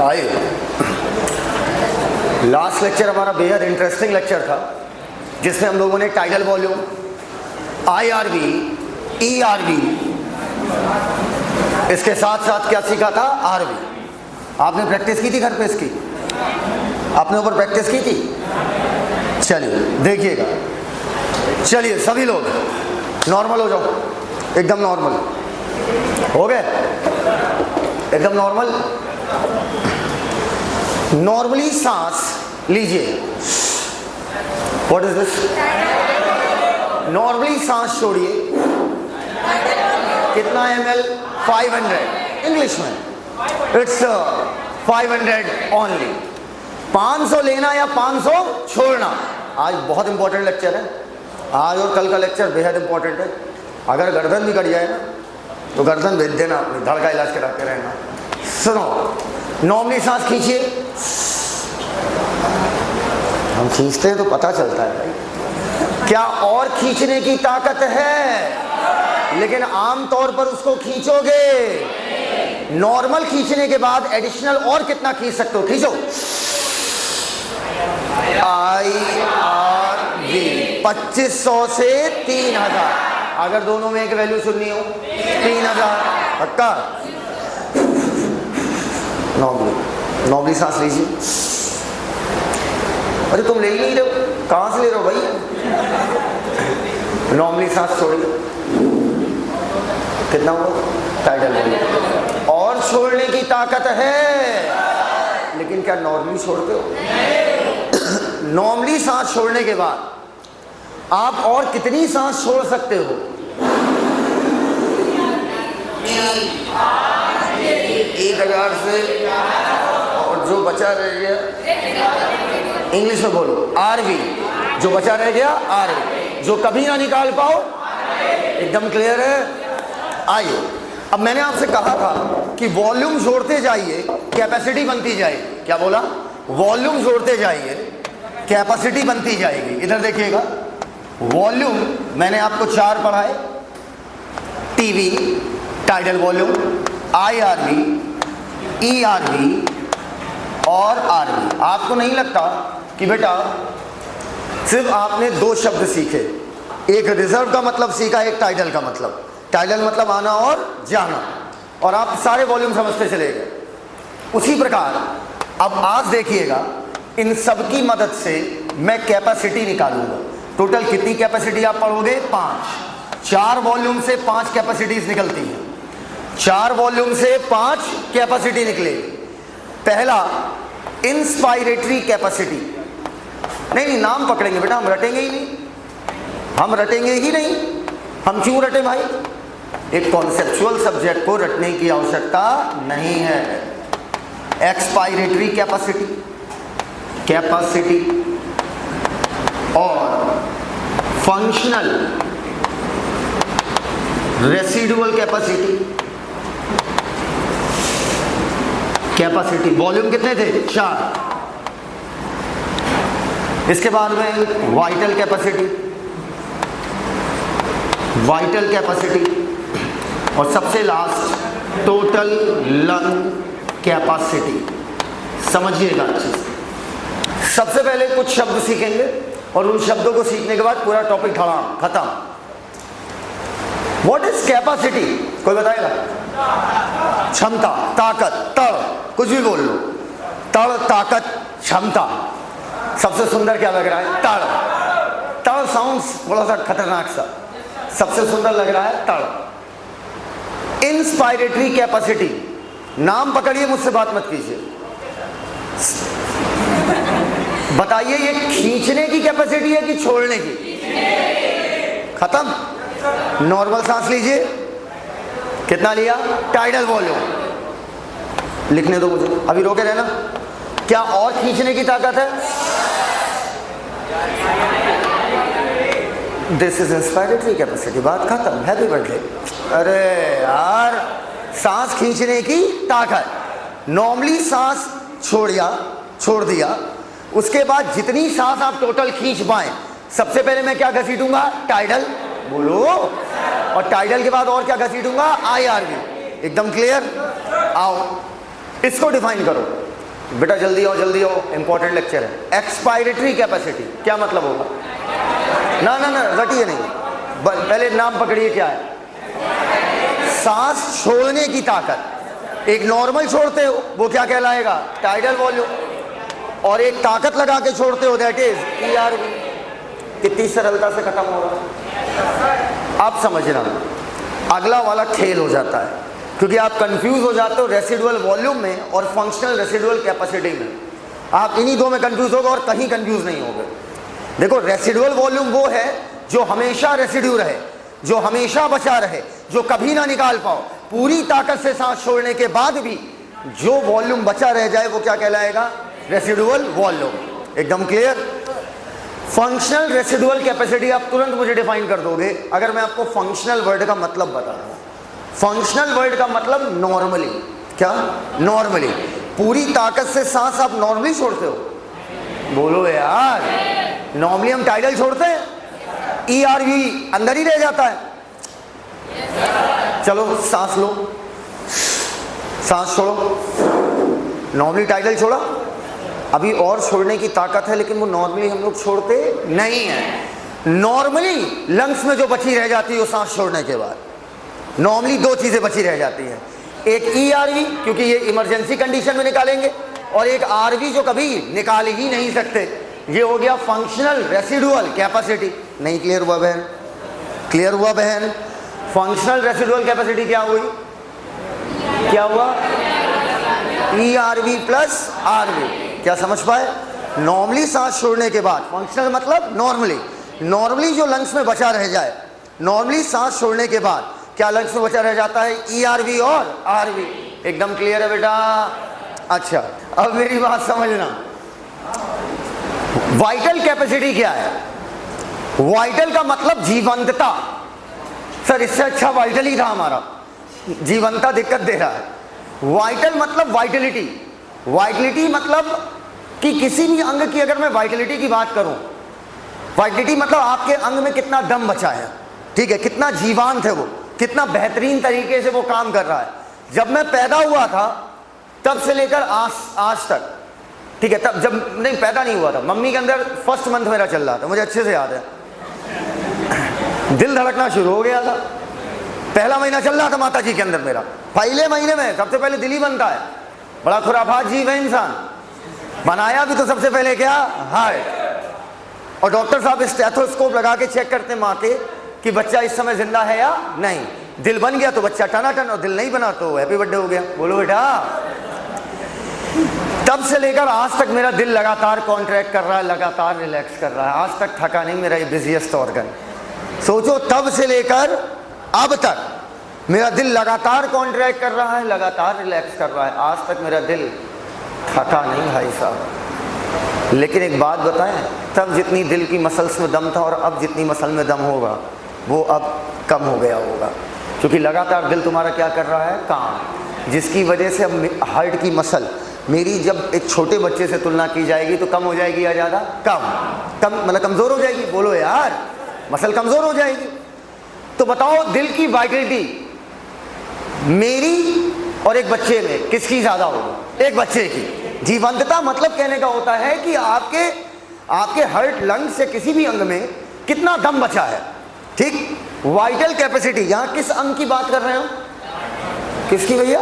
आइए, last lecture हमारा बेहद इंटरेस्टिंग लेक्चर था जिसमें हम लोगों ने टाइडल वॉल्यूम, IRV, ERV, इसके साथ साथ क्या सीखा था, RV। आपने प्रैक्टिस की थी घर पे इसकी? आपने ऊपर प्रैक्टिस की थी? चलिए देखिएगा। चलिए सभी लोग नॉर्मल हो जाओ, एकदम नॉर्मल हो गए, एकदम नॉर्मल। नॉर्मली सांस लीजिए। What is this? नॉर्मली सांस छोड़िए। कितना ml? 500 इंग्लिश में। It's 500 only. 500 लेना या 500 छोड़ना। आज बहुत इंपॉर्टेंट लेक्चर है। आज और कल का लेक्चर बेहद इंपॉर्टेंट है। अगर गर्दन भी कट जाए ना तो गर्दन भेज देना, अपनी धड़ का इलाज कराते रहना। सुनो, नॉर्मली सांस खींचिए। हम खींचते हैं तो पता चलता है भाई, क्या और खींचने की ताकत है, लेकिन आमतौर पर उसको खींचोगे। नॉर्मल खींचने के बाद एडिशनल और कितना खींच सकते हो? खींचो। IRV 2500 से 3000। अगर दोनों में एक वैल्यू सुननी हो 3000 पक्का। नॉर्मली सांस लीजिए। अरे तुम ले ही नहीं रहे हो, कहां से ले रहे हो भाई? नॉर्मली सांस छोड़िए। कितना हुआ? Tidal volume. और छोड़ने की ताकत है, लेकिन क्या नॉर्मली छोड़ते हो? नॉर्मली सांस छोड़ने के बाद आप और कितनी सांस छोड़ सकते हो? 1000 से, और जो बचा रह गया इंग्लिश में बोलो RV। जो बचा रह गया RV, जो कभी ना निकाल पाओ। एकदम क्लियर है? आइए, अब मैंने आपसे कहा था कि वॉल्यूम जोड़ते जाइए, कैपेसिटी बनती जाएगी। क्या बोला? वॉल्यूम जोड़ते जाइए, कैपेसिटी बनती जाएगी। इधर देखिएगा, वॉल्यूम मैंने आपको 4 पढ़ाए। TV, tidal volume, IRV, ERV और RV। आपको नहीं लगता कि बेटा सिर्फ आपने 2 शब्द सीखे, एक रिजर्व का मतलब सीखा, एक टाइडल का मतलब। टाइडल मतलब आना और जाना, और आप सारे वॉल्यूम समझते चले गए। उसी प्रकार अब आज देखिएगा, इन सब की मदद से मैं कैपेसिटी निकालूंगा। टोटल कितनी कैपेसिटी आप पढ़ोगे? 5। 4 वॉल्यूम से 5 कैपेसिटीज निकलती हैं। 4 वॉल्यूम से 5 कैपेसिटी निकलेगी। पहला इंस्पायरेटरी कैपेसिटी। नहीं, नाम पकड़ेंगे बेटा, हम रटेंगे ही नहीं। हम रटेंगे ही नहीं। हम क्यों रटे भाई? एक कॉन्सेप्चुअल सब्जेक्ट को रटने की आवश्यकता नहीं है। एक्सपायरेटरी कैपेसिटी और फंक्शनल रेसिडुअल कैपेसिटी। वॉल्यूम कितने थे? 4। इसके बाद में वाइटल कैपेसिटी और सबसे लास्ट टोटल लंग कैपेसिटी। समझिएगा अच्छे से। सबसे पहले कुछ शब्द सीखेंगे और उन शब्दों को सीखने के बाद पूरा टॉपिक धड़ाम खत्म। What is capacity? कोई बताएगा? क्षमता, ताकत, तड़, कुछ भी बोल लो। तड़, ताकत, क्षमता। सबसे सुंदर क्या लग रहा है? तड़। तड़ साउंड्स थोड़ा सा खतरनाक सा, सबसे सुंदर लग रहा है तड़। Inspiratory capacity. नाम पकड़िए, मुझसे बात मत कीजिए। बताइए, ये खींचने की कैपेसिटी है कि छोड़ने की? खत्म। नॉर्मल सांस लीजिए। कितना लिया? Tidal volume. लिखने दो मुझे, अभी रोके रहना। क्या और खींचने की ताकत है? This is inspiratory capacity. बात खत्म। Happy birthday. अरे यार, सांस खींचने की ताकत। नॉर्मली सांस छोड़ दिया, उसके बाद जितनी सांस आप टोटल खींच पाए, सबसे पहले मैं क्या घसीटूंगा? टाइडल। बोलो। और टाइडल के बाद और क्या घसीटूंगा? IRV। एकदम क्लियर? आओ इसको डिफाइन करो। बेटा जल्दी आओ, इंपॉर्टेंट लेक्चर है। एक्सपायरेटरी कैपेसिटी क्या मतलब होगा? ना ना ना रटिए नहीं, पहले नाम पकड़िए क्या है। सांस छोड़ने की ताकत। एक नॉर्मल छोड़ते हो वो क्या कहलाएगा? Tidal volume. और एक ताकत लगा के छोड़ते हो दैट इज ERV। कितनी सरलता से खत्म हो रहा। आप समझना, अगला वाला खेल हो जाता है क्योंकि आप कंफ्यूज हो जाते हो रेसिडुअल वॉल्यूम में और फंक्शनल रेसिडुअल कैपेसिटी में। आप इन्हीं दो में कंफ्यूज होगे और कहीं कंफ्यूज नहीं होगे। देखो, रेसिडुअल वॉल्यूम वो है जो हमेशा रेसिड्यू रहे, जो हमेशा बचा रहे, जो कभी ना निकाल पाओ। पूरी ताकत से सांस छोड़ने के बाद भी जो वॉल्यूम बचा रह जाए वो क्या कहलाएगा? Residual volume. एकदम क्लियर? फंक्शनल रेसिडुअल कैपेसिटी आप तुरंत मुझे डिफाइन कर दोगे अगर मैं आपको फंक्शनल वर्ड का मतलब बता दूं। फंक्शनल वर्ड का मतलब नॉर्मली। क्या? नॉर्मली। पूरी ताकत से सांस आप नॉर्मली छोड़ते हो? बोलो यार, नॉर्मली हम टाइडल छोड़ते हैं, ERV अंदर ही रह जाता है। चलो सांस लो, सांस छोड़ो। नॉर्मली टाइडल छोड़ा, अभी और छोड़ने की ताकत है लेकिन वो नॉर्मली हम लोग छोड़ते नहीं है। नॉर्मली लंग्स में जो बची रह जाती है वो सांस छोड़ने के बाद, नॉर्मली दो चीजें बची रह जाती हैं। एक ERV क्योंकि ये इमरजेंसी कंडीशन में निकालेंगे, और एक RV जो कभी निकाल ही नहीं सकते। ये हो गया फंक्शनल रेसिडुअल कैपेसिटी। नहीं क्लियर हुआ बहन? क्लियर हुआ बहन? फंक्शनल रेसिडुअल कैपेसिटी क्या हुई? क्या हुआ? ERV plus RV। क्या समझ पाए? नॉर्मली सांस छोड़ने के बाद, फंक्शनल मतलब नॉर्मली जो लंग्स में बचा रह जाए, नॉर्मली सांस छोड़ने के बाद क्या लंग्स में बचा रह जाता है? ERV और RV। एकदम क्लियर है बेटा? अच्छा, अब मेरी बात समझना। वाइटल कैपेसिटी क्या है? वाइटल का मतलब जीवंतता। सर इससे अच्छा वाइटल ही था हमारा, जीवंतता दिक्कत दे रहा है। वाइटल मतलब वाइटलिटी। वाइटलिटी मतलब कि किसी भी अंग की अगर मैं वाइटलिटी की बात करूं, वाइटलिटी मतलब आपके अंग में कितना दम बचा है, ठीक है, कितना जीवांत है वो, कितना बेहतरीन तरीके से वो काम कर रहा है। जब मैं पैदा हुआ था तब से लेकर आज तक, ठीक है, तब जब नहीं पैदा नहीं हुआ था, मम्मी के अंदर फर्स्ट मंथ मेरा चल रहा था, मुझे अच्छे से याद है। दिल धड़कना शुरू हो गया था, पहला महीना चल रहा था माता जी के अंदर मेरा। पहले महीने में सबसे पहले दिल ही बनता है। बड़ा खुराफात जीव है इंसान, बनाया भी तो सबसे पहले क्या? हार्ट। और डॉक्टर साहब स्टेथोस्कोप लगा के चेक करते माँ के कि बच्चा इस समय जिंदा है या नहीं। दिल बन गया तो बच्चा टनाटन, और दिल नहीं बना तो हैप्पी बर्थडे हो गया। बोलो बेटा। तब से लेकर आज तक मेरा दिल लगातार कॉन्ट्रैक्ट कर रहा है, लगातार रिलैक्स कर रहा है, आज तक थका नहीं मेरा ये बिजिएस्ट ऑर्गन। सोचो, तब से लेकर अब तक मेरा दिल लगातार कॉन्ट्रैक्ट कर रहा है, लगातार रिलैक्स कर रहा है, आज तक मेरा दिल थका नहीं भाई साहब। लेकिन एक बात बताएं, तब जितनी दिल की मसल्स में दम था और अब जितनी मसल में दम होगा वो अब कम हो गया होगा, क्योंकि लगातार दिल तुम्हारा क्या कर रहा है? काम। जिसकी वजह से अब हार्ट की मसल मेरी जब एक छोटे बच्चे से तुलना की जाएगी तो कम हो जाएगी या ज़्यादा? कम मतलब कमज़ोर हो जाएगी। बोलो यार, मसल कमज़ोर हो जाएगी। तो बताओ, दिल की वाइटलिटी मेरी और एक बच्चे में किसकी ज़्यादा होगी? एक बच्चे की। जीवंतता मतलब कहने का होता है कि आपके हार्ट, लंग से किसी भी अंग में कितना दम बचा है, ठीक। वाइटल कैपेसिटी, यहाँ किस अंग की बात कर रहे हो? किसकी भैया?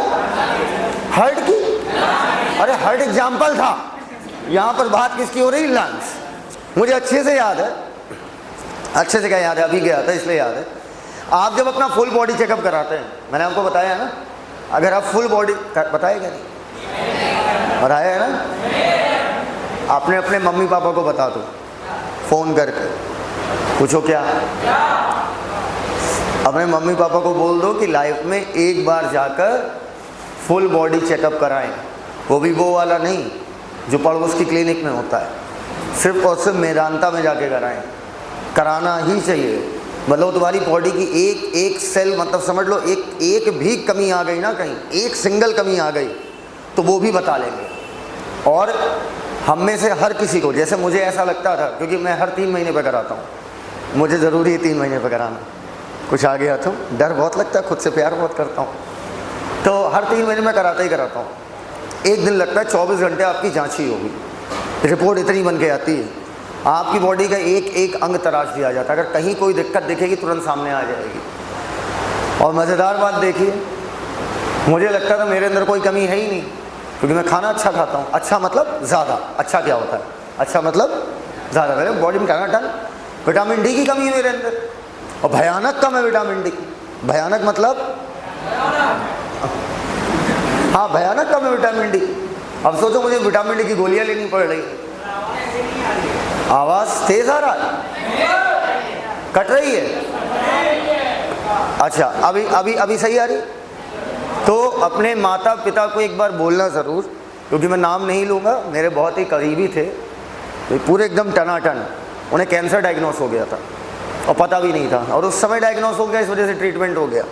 हार्ट की। अरे हार्ट एग्जाम्पल था, यहाँ पर बात किसकी हो रही? लंग्स। मुझे अच्छे से याद है, अच्छे से क्या याद है, अभी गया था इसलिए याद है। आप जब अपना फुल बॉडी चेकअप कराते हैं, मैंने आपको बताया है ना, अगर आप फुल बॉडी, बताया क्या नहीं? बताया है ना? आपने अपने मम्मी पापा को बता दो, फ़ोन करके पूछो क्या, अपने मम्मी पापा को बोल दो कि लाइफ में एक बार जाकर फुल बॉडी चेकअप कराएं। वो भी वो वाला नहीं जो पड़ोस की क्लिनिक में होता है, सिर्फ और सिर्फ मेदांता में जाके कराएं। कराना ही चाहिए। मतलब तुम्हारी बॉडी की एक सेल, मतलब समझ लो एक भी कमी आ गई ना, कहीं एक सिंगल कमी आ गई तो वो भी बता लेंगे। और हम में से हर किसी को, जैसे मुझे ऐसा लगता था, क्योंकि मैं हर 3 महीने पे कराता हूँ, मुझे ज़रूरी है 3 महीने पे कराना, कुछ आ गया तो डर बहुत लगता है, खुद से प्यार बहुत करता हूँ, तो हर 3 महीने में कराता ही कराता हूँ। एक दिन लगता है, 24 घंटे आपकी जांच ही होगी, रिपोर्ट इतनी बन के आती है, आपकी बॉडी का एक एक अंग तराश दिया जाता है। अगर कहीं कोई दिक्कत दिखेगी तुरंत सामने आ जाएगी। और मज़ेदार बात देखिए, मुझे लगता था मेरे अंदर कोई कमी है ही नहीं, क्योंकि मैं खाना अच्छा खाता हूँ। अच्छा मतलब ज़्यादा, अच्छा क्या होता है, अच्छा मतलब ज़्यादा। मेरे बॉडी में टन विटामिन डी की कमी है मेरे अंदर, और भयानक कम है विटामिन डी की। भयानक मतलब, हाँ भयानक कम है विटामिन डी। अब सोचो मुझे विटामिन डी की गोलियां लेनी पड़ रही। आवाज़ तेज आ रहा है, कट रही है? अच्छा, अभी अभी अभी सही आ रही? तो अपने माता पिता को एक बार बोलना ज़रूर, क्योंकि मैं नाम नहीं लूँगा, मेरे बहुत ही करीबी थे, तो पूरे एकदम टनाटन। उन्हें कैंसर डायग्नोस हो गया था और पता भी नहीं था, और उस समय डायग्नोस हो गया, इस वजह से ट्रीटमेंट हो गया।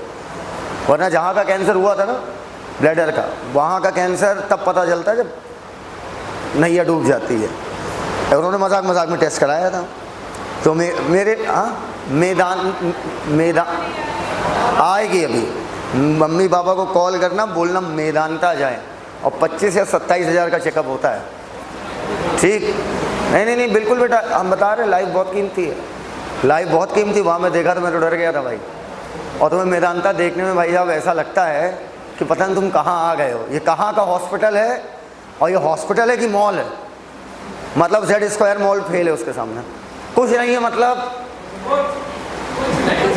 वरना जहाँ का कैंसर हुआ था ना, ब्लैडर का, वहाँ का कैंसर तब पता चलता है जब नैया डूब जाती है। और उन्होंने मजाक मजाक में टेस्ट कराया था। तो मेरे मैदान आएगी अभी, मम्मी पापा को कॉल करना, बोलना मेदांता जाए, और 25 या 27 हज़ार का चेकअप होता है, ठीक? नहीं बिल्कुल बेटा, हम बता रहे हैं, लाइफ बहुत कीमती है, लाइफ बहुत कीमती। वहाँ मैं देखा तो मैं तो डर गया था भाई। और तुम्हें मेदांता देखने में भाई साहब ऐसा लगता है कि पता नहीं तुम कहाँ आ गए हो। ये कहाँ का हॉस्पिटल है, और ये हॉस्पिटल है कि मॉल है? मतलब Z² मॉल फेल है उसके सामने, कुछ नहीं है। मतलब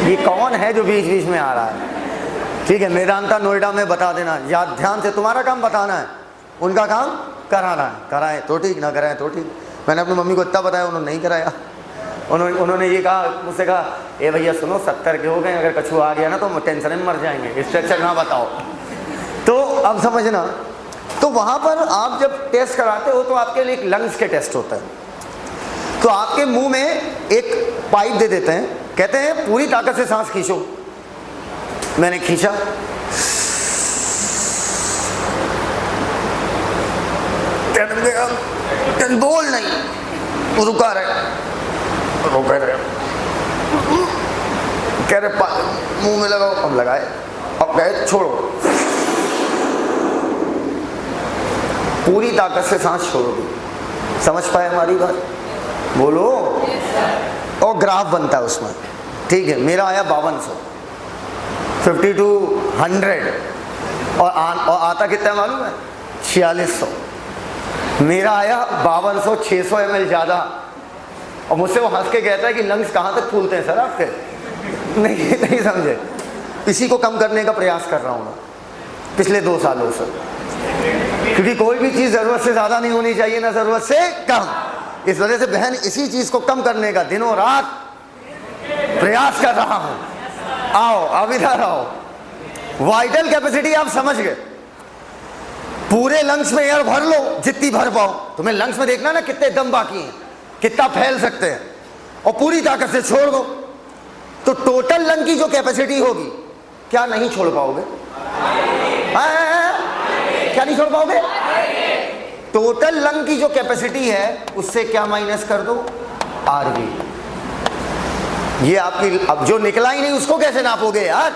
ये कौन है जो बीच बीच में आ रहा है? ठीक है, मेदांता नोएडा में बता देना, याद ध्यान से। तुम्हारा काम बताना है, उनका काम कराना है। कराएं तो ठीक, ना कराएं तो ठीक। मैंने अपनी मम्मी को इतना बताया, उन्होंने नहीं कराया। उन्होंने ये कहा, मुझसे कहा, ए भैया सुनो, 70 के हो गए, अगर कछुआ आ गया ना तो टेंशन में मर जाएंगे, स्ट्रक्चर ना बताओ। तो अब समझना, तो वहाँ पर आप जब टेस्ट कराते हो तो आपके लिए एक लंग्स के टेस्ट होता है। तो आपके मुंह में एक पाइप दे देते हैं, कहते हैं पूरी ताकत से सांस खींचो। मैंने खींचा, बोल नहीं, रुका रहे, कह रहे मुंह में लगाओ, अब लगाए, अब कहे छोड़ो, पूरी ताकत से सांस छोड़ो। समझ पाए हमारी बात? बोलो। और ग्राफ बनता है उसमें, ठीक है? मेरा आया 5200, 50 to 100, और आता कितना है मालूम है? 4600। मेरा आया 5200, 600 ml ज़्यादा। और मुझसे वो हंस के कहता है कि लंग्स कहाँ तक फूलते हैं सर आपके? नहीं समझे। इसी को कम करने का प्रयास कर रहा हूँ मैं पिछले 2 सालों से, क्योंकि कोई भी चीज़ ज़रूरत से ज़्यादा नहीं होनी चाहिए, ना ज़रूरत से कम। इस वजह से बहन, इसी चीज़ को कम करने का दिनों रात प्रयास कर रहा हूँ। आओ, अब इधर आओ। वाइटल कैपेसिटी आप समझ गए, पूरे लंग्स में एयर भर लो जितनी भर पाओ। तुम्हें लंग्स में देखना ना कितने दम बाकी हैं, कितना फैल सकते हैं, और पूरी ताकत से छोड़ दो। तो टोटल लंग की जो कैपेसिटी होगी, क्या नहीं छोड़ पाओगे? क्या नहीं छोड़ पाओगे? टोटल लंग की जो कैपेसिटी है उससे क्या माइनस कर दो? आरवी। ये आपकी, अब जो निकला ही नहीं उसको कैसे नापोगे यार?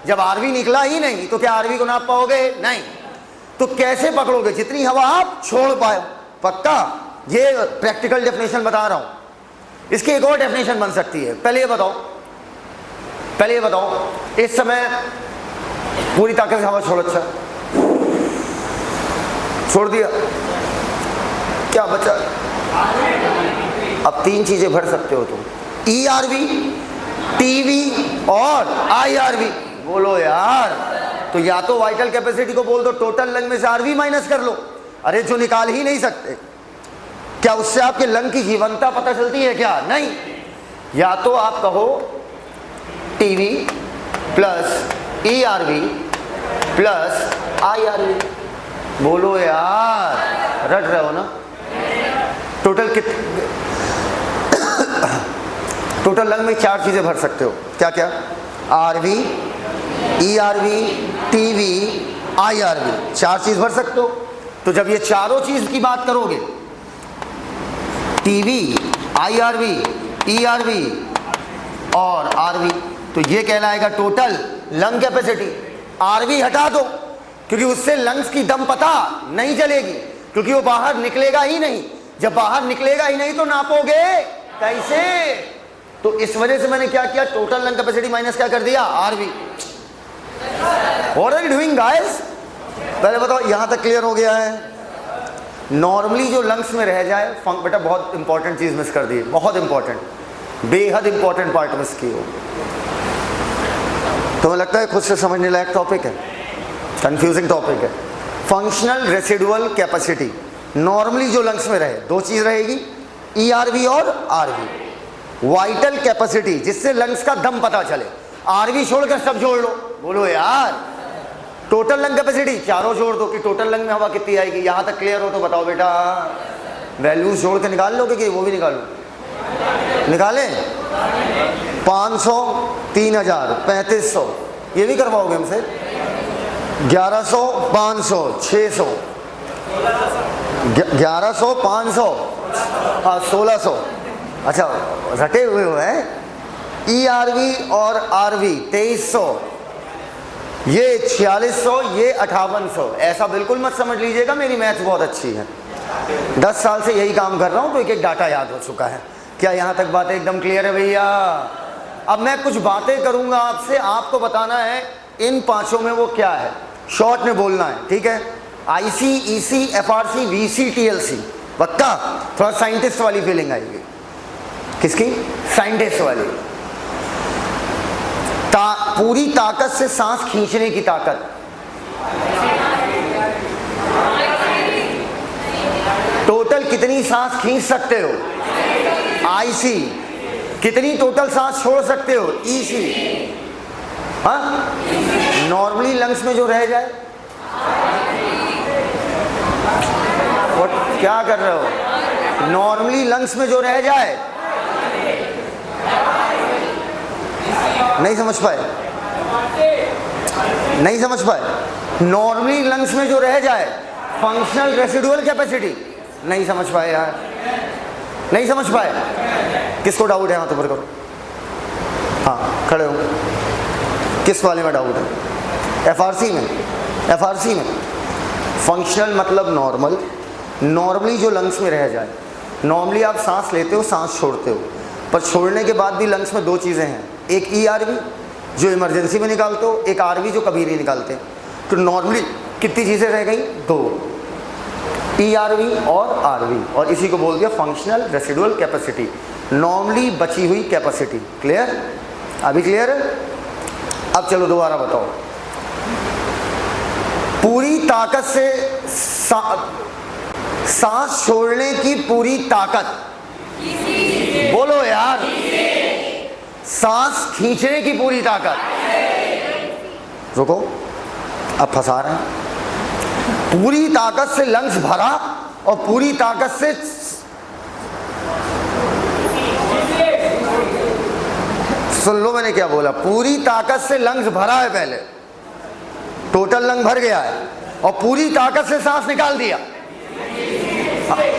जब आरवी निकला ही नहीं तो क्या आरवी को नाप पाओगे? नहीं। तो कैसे पकड़ोगे? जितनी हवा आप छोड़ पाए। पक्का? ये प्रैक्टिकल डेफिनेशन बता रहा हूं। इसकी एक और डेफिनेशन बन सकती है। पहले ये बताओ, इस समय पूरी ताकत से हवा छोड़, अच्छा छोड़ दिया, क्या बचा? अब 3 चीजें भर सकते हो तुम, ERV, TV और IRV। बोलो यार। तो या तो वाइटल कैपेसिटी को बोल दो टोटल लंग में से आरवी माइनस कर लो। अरे जो निकाल ही नहीं सकते, क्या उससे आपके लंग की जीवंतता पता चलती है क्या? नहीं। या तो आप कहो TV plus ERV plus IRV। बोलो यार, रट रहे हो ना? टोटल टोटल लंग में 4 चीजें भर सकते हो। क्या क्या? RV, ERV, TV, IRV, 4 चीज भर सकते हो। तो जब ये चारों चीज की बात करोगे, TV, IRV, ERV और RV, तो ये कहलाएगा टोटल लंग कैपेसिटी। RV हटा दो क्योंकि उससे लंग्स की दम पता नहीं चलेगी, क्योंकि वो बाहर निकलेगा ही नहीं। जब बाहर निकलेगा ही नहीं तो नापोगे कैसे? तो इस वजह से मैंने क्या किया, टोटल लंग कैपेसिटी माइनस क्या कर दिया, RV. What are you doing guys? पहले बताओ, यहां तक क्लियर हो गया है? नॉर्मली जो लंग्स में रह जाए, बेटा बहुत इंपॉर्टेंट चीज मिस कर दी, बहुत इंपॉर्टेंट, बेहद इंपॉर्टेंट पार्ट मिस की हो। तुम्हें लगता है खुद से समझने लायक टॉपिक है, कंफ्यूजिंग टॉपिक है। फंक्शनल रेसिडुअल कैपेसिटी, नॉर्मली जो लंग्स में रहे, दो चीज रहेगी, ईआरवी और आरवी। वाइटल कैपेसिटी, जिससे लंग्स का दम पता चले, आरवी छोड़कर सब जोड़ लो। बोलो यार, टोटल लंग कैपेसिटी चारों जोड़ दो कि टोटल लंग में हवा कितनी आएगी। यहां तक क्लियर हो तो बताओ बेटा, वैल्यूज जोड़ के निकाल लोगे कि वो भी निकालो? निकालें? 500, 3000, 3500, ये भी करवाओगे हमसे? 1100, 500, 600, 1100, 500, हाँ 1600। अच्छा रटे हुए हो हैं। ईआरवी और आरवी 2300, ये 4600, ये 5800। ऐसा बिल्कुल मत समझ लीजिएगा मेरी मैथ बहुत अच्छी है, 10 साल से यही काम कर रहा हूं तो एक एक डाटा याद हो चुका है। क्या यहां तक बातें एकदम क्लियर है भैया? अब मैं कुछ बातें करूंगा आपसे, आपको बताना है इन पांचों में वो क्या है, शॉर्ट में बोलना है, ठीक है? IC, EC, FRC, VC, TLC. पक्का? थोड़ा साइंटिस्ट वाली फीलिंग आएगी। किसकी? साइंटिस्ट वाली। पूरी ताकत से सांस खींचने की ताकत, टोटल कितनी सांस खींच सकते हो? आईसी। कितनी टोटल सांस छोड़ सकते हो? ईसी। हाँ, नॉर्मली लंग्स में जो रह जाए, क्या कर रहे हो? नॉर्मली लंग्स में जो रह जाए, नहीं समझ पाए? नहीं समझ पाए? नॉर्मली लंग्स में जो रह जाए, फंक्शनल रेसिडुअल कैपेसिटी। नहीं समझ पाए यार? नहीं समझ पाए? किसको डाउट है? हाथ ऊपर करो। हाँ खड़े हो। किस वाले में डाउट है? एफआरसी में। एफआरसी में फंक्शनल मतलब नॉर्मल, नॉर्मली जो लंग्स में रह जाए। नॉर्मली आप सांस लेते हो, सांस छोड़ते हो, पर छोड़ने के बाद भी लंग्स में दो चीज़ें हैं, एक ईआरवी जो इमरजेंसी में निकालते हो, एक आरवी जो कभी नहीं निकालते। तो नॉर्मली कितनी चीज़ें रह गई? दो, ईआरवी और आरवी, और इसी को बोल दिया फंक्शनल रेसिडुअल कैपेसिटी, नॉर्मली बची हुई कैपेसिटी। क्लियर? अभी क्लियर है? अब चलो दोबारा बताओ। पूरी ताकत से सांस छोड़ने की पूरी ताकत, बोलो यार। सांस खींचने की पूरी ताकत, रुको अब फंसा रहे हैं। पूरी ताकत से लंग्स भरा और पूरी ताकत से, सुन लो मैंने क्या बोला, पूरी ताकत से लंग्स भरा है, पहले टोटल लंग भर गया है और पूरी ताकत से सांस निकाल दिया।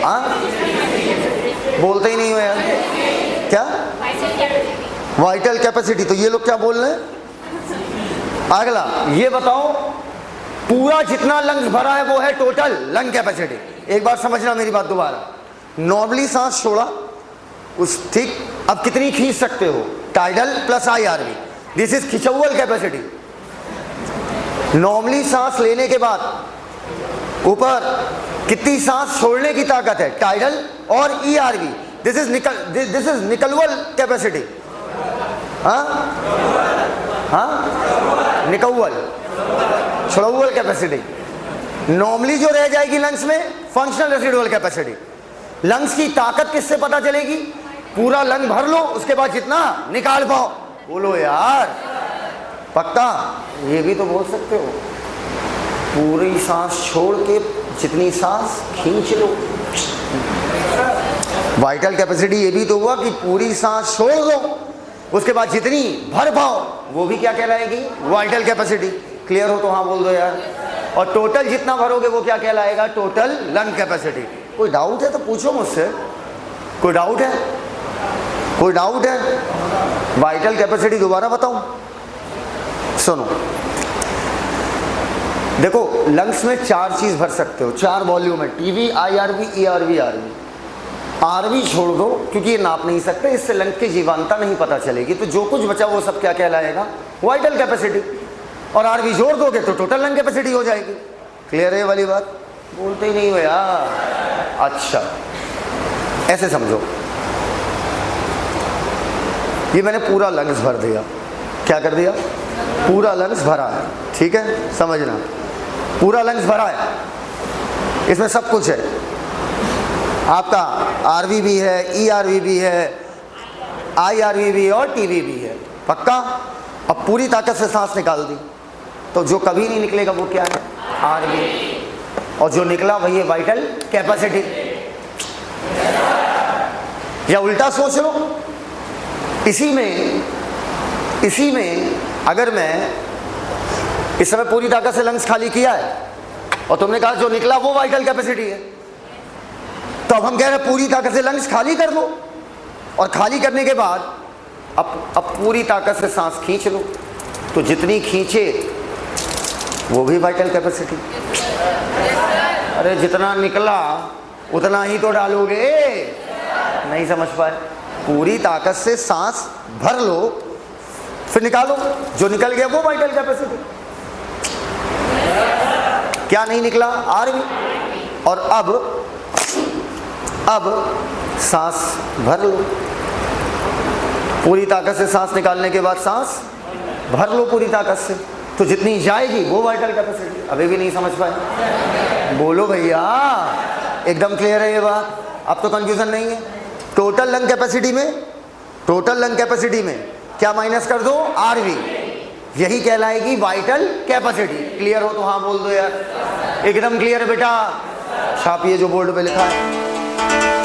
हाँ बोलते ही नहीं हो यार। क्या? Vital capacity. तो ये लोग क्या बोल रहे हैं? अगला ये बताओ, पूरा जितना लंग्स भरा है वो है टोटल लंग कैपेसिटी। एक बार समझना मेरी बात दोबारा। नॉर्मली सांस छोड़ा उस, ठीक, अब कितनी खींच सकते हो? Tidal plus IRV, this is खिंचौल कैपेसिटी। नॉर्मली सांस लेने के बाद ऊपर कितनी सांस छोड़ने की ताकत है? टाइडल और ईआरवी, दिस इज निकलवल कैपेसिटी। हाँ हाँ, निकौल, छुड़ौल कैपेसिटी। नॉर्मली जो रह जाएगी लंग्स में, फंक्शनल रेसिडुअल कैपेसिटी। लंग्स की ताकत किससे पता चलेगी? पूरा लंग भर लो, उसके बाद जितना निकाल पाओ। बोलो यार, पक्का? ये भी तो बोल सकते हो, पूरी सांस छोड़ के जितनी सांस खींच लो। वाइटल कैपेसिटी ये भी तो हुआ कि पूरी सांस छोड़ दो, उसके बाद जितनी भर पाओ, वो भी क्या कहलाएगी? Vital capacity. क्लियर हो तो हाँ बोल दो यार। और टोटल जितना भरोगे वो क्या कहलाएगा? Total lung capacity. कोई डाउट है तो पूछो मुझसे। कोई डाउट है? कोई डाउट है? वाइटल कैपेसिटी दोबारा बताऊं? सुनो, देखो लंग्स में 4 चीज भर सकते हो, 4 वॉल्यूम है, TV, IRV, ERV, RV. RV छोड़ दो क्योंकि ये नाप नहीं सकते, इससे लंग की जीवंतता नहीं पता चलेगी, तो जो कुछ बचा वो सब क्या कहलाएगा, वाइटल कैपेसिटी। और आरवी जोड़ दोगे तो टोटल लंग कैपेसिटी हो जाएगी। क्लियर है ये वाली बात? बोलते ही नहीं हो यार। अच्छा ऐसे समझो, ये मैंने पूरा लंग्स भर दिया। क्या कर दिया? पूरा लंग्स भरा है, ठीक है, समझना, पूरा लंग्स भरा है, इसमें सब कुछ है। आपका आरवी भी है, ईआरवी भी है, आईआरवी भी है और टीवी भी है। पक्का? अब पूरी ताकत से सांस निकाल दी तो जो कभी नहीं निकलेगा वो क्या है? आरवी। और जो निकला वही है वाइटल कैपेसिटी। या उल्टा सोच लो, इसी में अगर मैं इस समय पूरी ताकत से लंग्स खाली किया है और तुमने कहा जो निकला वो वाइटल कैपेसिटी है, तो अब हम कह रहे हैं पूरी ताकत से लंग्स खाली कर दो, और खाली करने के बाद अब पूरी ताकत से सांस खींच लो, तो जितनी खींचे वो भी वाइटल कैपेसिटी। अरे जितना निकला उतना ही तो डालोगे, नहीं समझ पाए? पूरी ताकत से सांस भर लो फिर निकालो, जो निकल गया वो वाइटल कैपेसिटी। क्या नहीं निकला? आरवी। और अब सांस भर लो, पूरी ताकत से सांस निकालने के बाद सांस भर लो पूरी ताकत से, तो जितनी जाएगी वो वाइटल कैपेसिटी। अभी भी नहीं समझ पाए? बोलो भैया, एकदम क्लियर है ये बात? अब तो कंफ्यूजन नहीं है। टोटल लंग कैपेसिटी में क्या माइनस कर दो? आरवी। यही कहलाएगी वाइटल कैपेसिटी। क्लियर हो तो हाँ बोल दो यार। एकदम क्लियर है बेटा? छापिए जो बोर्ड पे लिखा है।